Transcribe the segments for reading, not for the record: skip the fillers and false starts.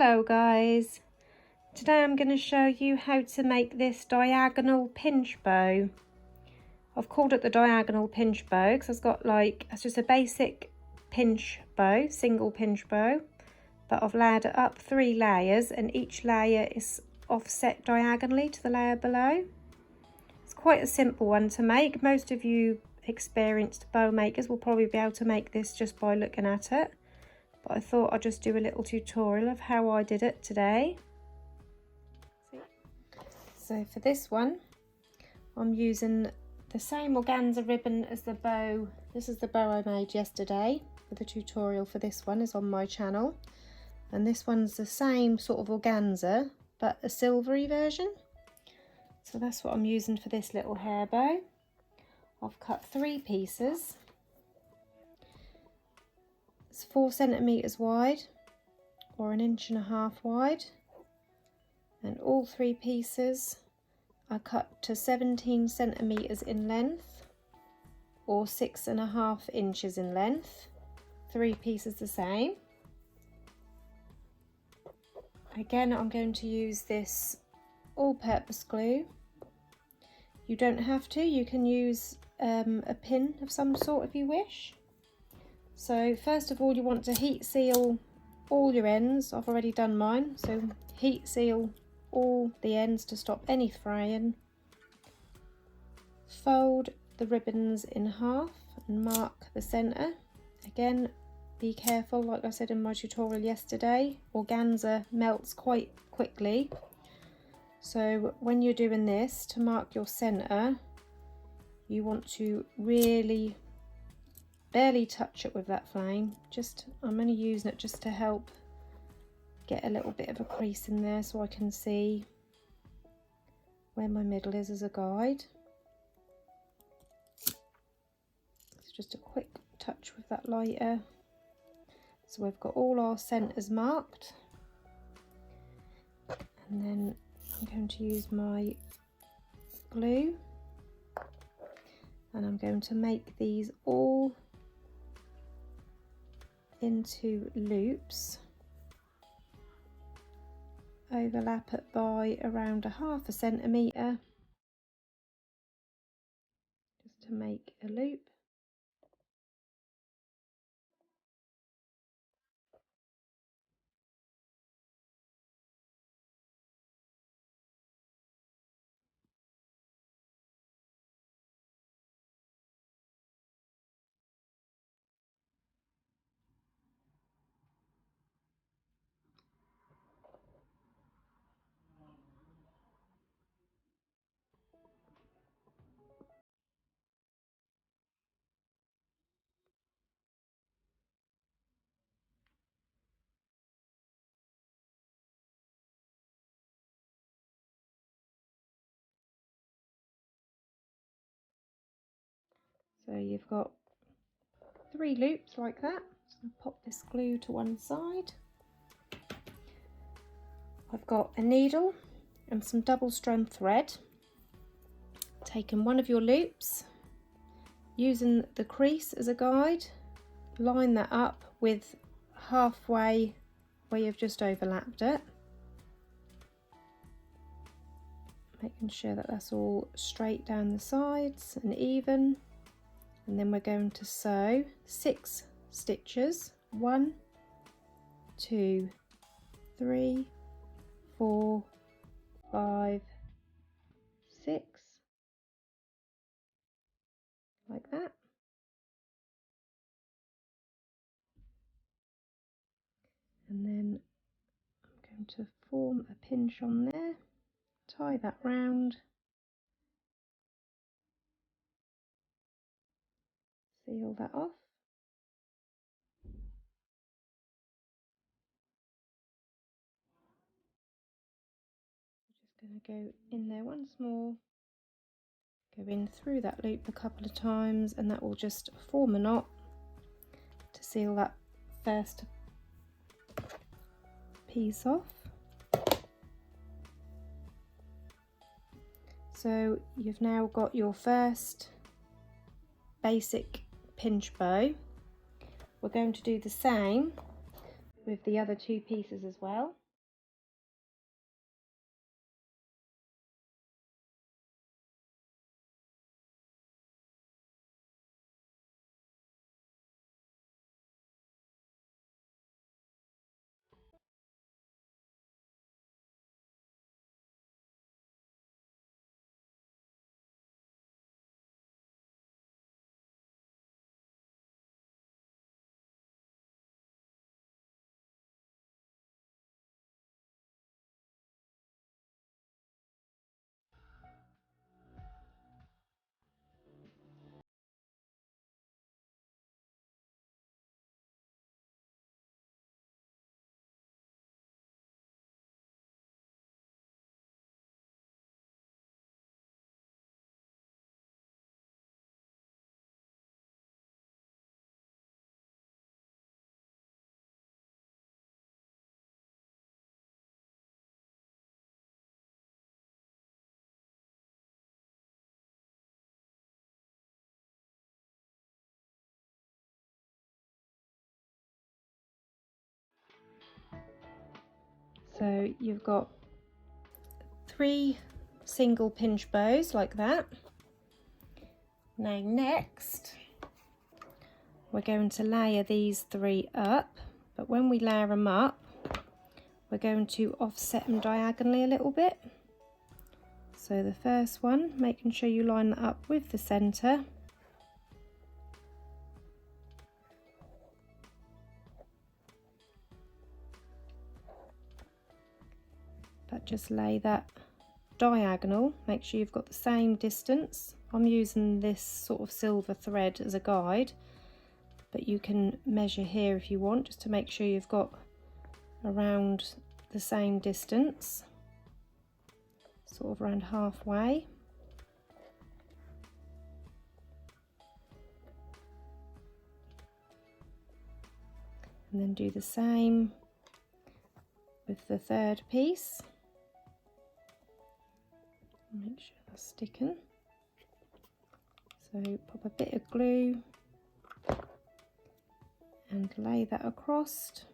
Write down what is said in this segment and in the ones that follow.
Hello guys, today I'm going to show you how to make this diagonal pinch bow. I've called it the diagonal pinch bow because it's just a basic pinch bow, single pinch bow, but I've layered it up 3 layers and each layer is offset diagonally to the layer below. It's quite a simple one to make. Most of you experienced bow makers will probably be able to make this just by looking at it. But I thought I'd just do a little tutorial of how I did it today. So for this one, I'm using the same organza ribbon as the bow. This is the bow I made yesterday, but the tutorial for this one is on my channel. And this one's the same sort of organza, but a silvery version. So that's what I'm using for this little hair bow. I've cut 3 pieces. It's 4 centimeters wide or 1.5 inches wide, and all 3 pieces are cut to 17 centimeters in length or 6.5 inches in length. 3 pieces the same. Again, I'm going to use this all-purpose glue. You don't have to, you can use a pin of some sort if you wish. So first of all, you want to heat seal all your ends. I've already done mine, so heat seal all the ends to stop any fraying. Fold the ribbons in half and mark the centre. Again, be careful, like I said in my tutorial yesterday, organza melts quite quickly. So when you're doing this, to mark your centre, you want to really barely touch it with that flame. I'm only using it just to help get a little bit of a crease in there so I can see where my middle is as a guide. It's just a quick touch with that lighter. So we've got all our centres marked, and then I'm going to use my glue and I'm going to make these all into loops, overlap it by around 1/2 centimetre just to make a loop. So you've got 3 loops like that. So I'll pop this glue to one side. I've got a needle and some double strand thread. Taking one of your loops, using the crease as a guide, line that up with halfway where you've just overlapped it, making sure that that's all straight down the sides and even. And then we're going to sew 6 stitches, 1, 2, 3, 4, 5, 6, like that. And then I'm going to form a pinch on there, tie that round, seal that off. I'm just going to go in there once more, go in through that loop a couple of times, and that will just form a knot to seal that first piece off. So you've now got your first basic pinch bow. We're going to do the same with the other 2 pieces as well. So you've got 3 single pinch bows like that. Now next we're going to layer these 3 up, but when we layer them up we're going to offset them diagonally a little bit. So the first one, making sure you line that up with the centre. But just lay that diagonal, make sure you've got the same distance. I'm using this sort of silver thread as a guide, but you can measure here if you want, just to make sure you've got around the same distance, sort of around halfway. And then do the same with the third piece. Make sure that's sticking. So pop a bit of glue and lay that across.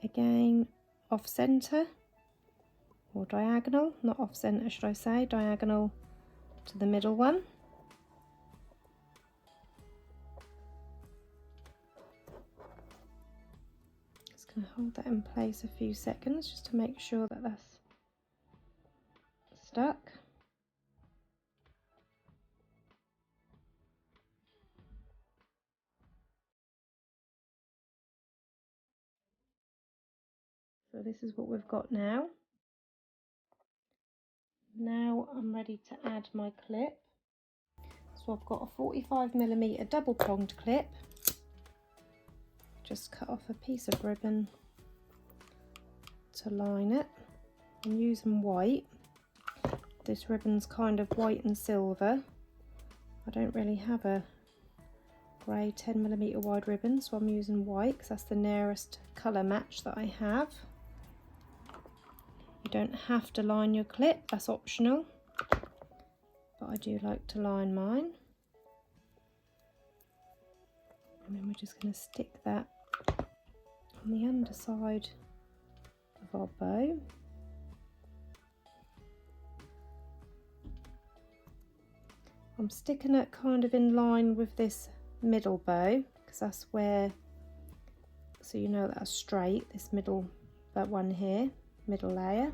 Again, off centre or diagonal, not off centre should I say, diagonal to the middle one. Just going to hold that in place a few seconds just to make sure that that's stuck. So this is what we've got now. Now I'm ready to add my clip. So I've got a 45mm double pronged clip. Just cut off a piece of ribbon to line it. I'm using white. This ribbon's kind of white and silver. I don't really have a grey 10mm wide ribbon, so I'm using white because that's the nearest colour match that I have. You don't have to line your clip, that's optional, but I do like to line mine. And then we're just going to stick that on the underside of our bow. I'm sticking it kind of in line with this middle bow because that's where, so you know that's straight, this middle, that one here, middle layer.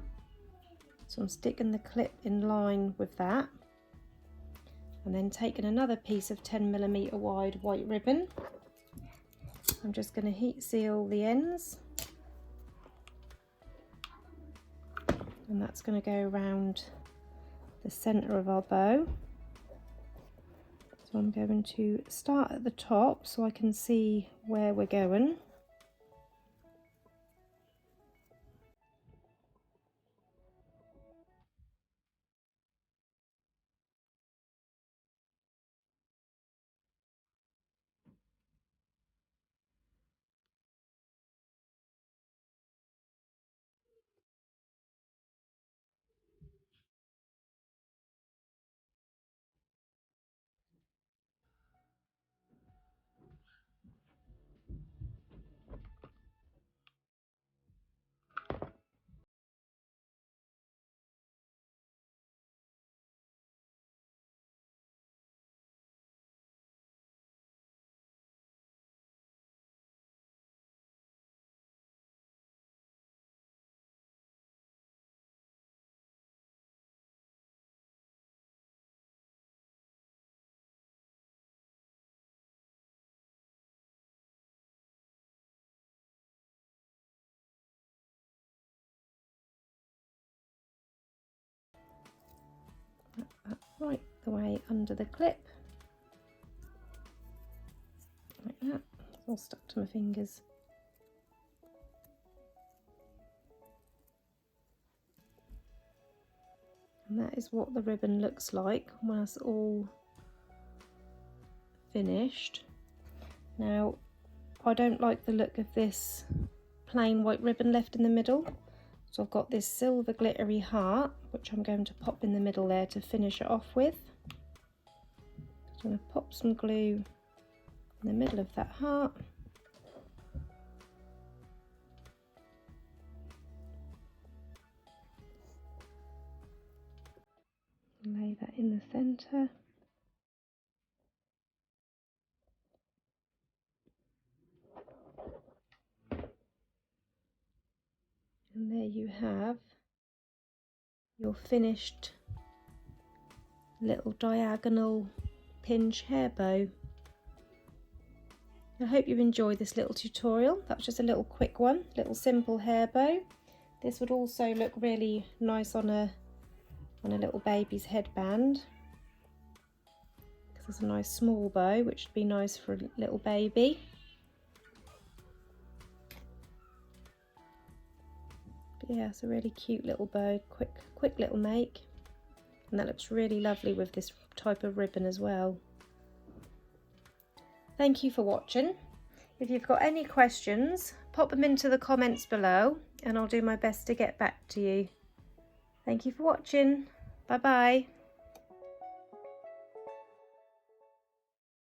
So I'm sticking the clip in line with that, and then taking another piece of 10mm wide white ribbon. I'm just going to heat seal the ends, and that's going to go around the centre of our bow. So I'm going to start at the top so I can see where we're going. That right the way under the clip, like that. It's all stuck to my fingers. And that is what the ribbon looks like when it's all finished. Now, I don't like the look of this plain white ribbon left in the middle, so I've got this silver glittery heart which I'm going to pop in the middle there to finish it off with. So I'm going to pop some glue in the middle of that heart. lay that in the centre. And there you have your finished little diagonal pinch hair bow. I hope you enjoyed this little tutorial. That was just a little quick one, little simple hair bow. This would also look really nice on a little baby's headband, because it's a nice small bow, which would be nice for a little baby. But yeah, it's a really cute little bow, quick little make, and that looks really lovely with this type of ribbon as well. Thank you for watching. If you've got any questions, pop them into the comments below and I'll do my best to get back to you. Thank you for watching. Bye bye.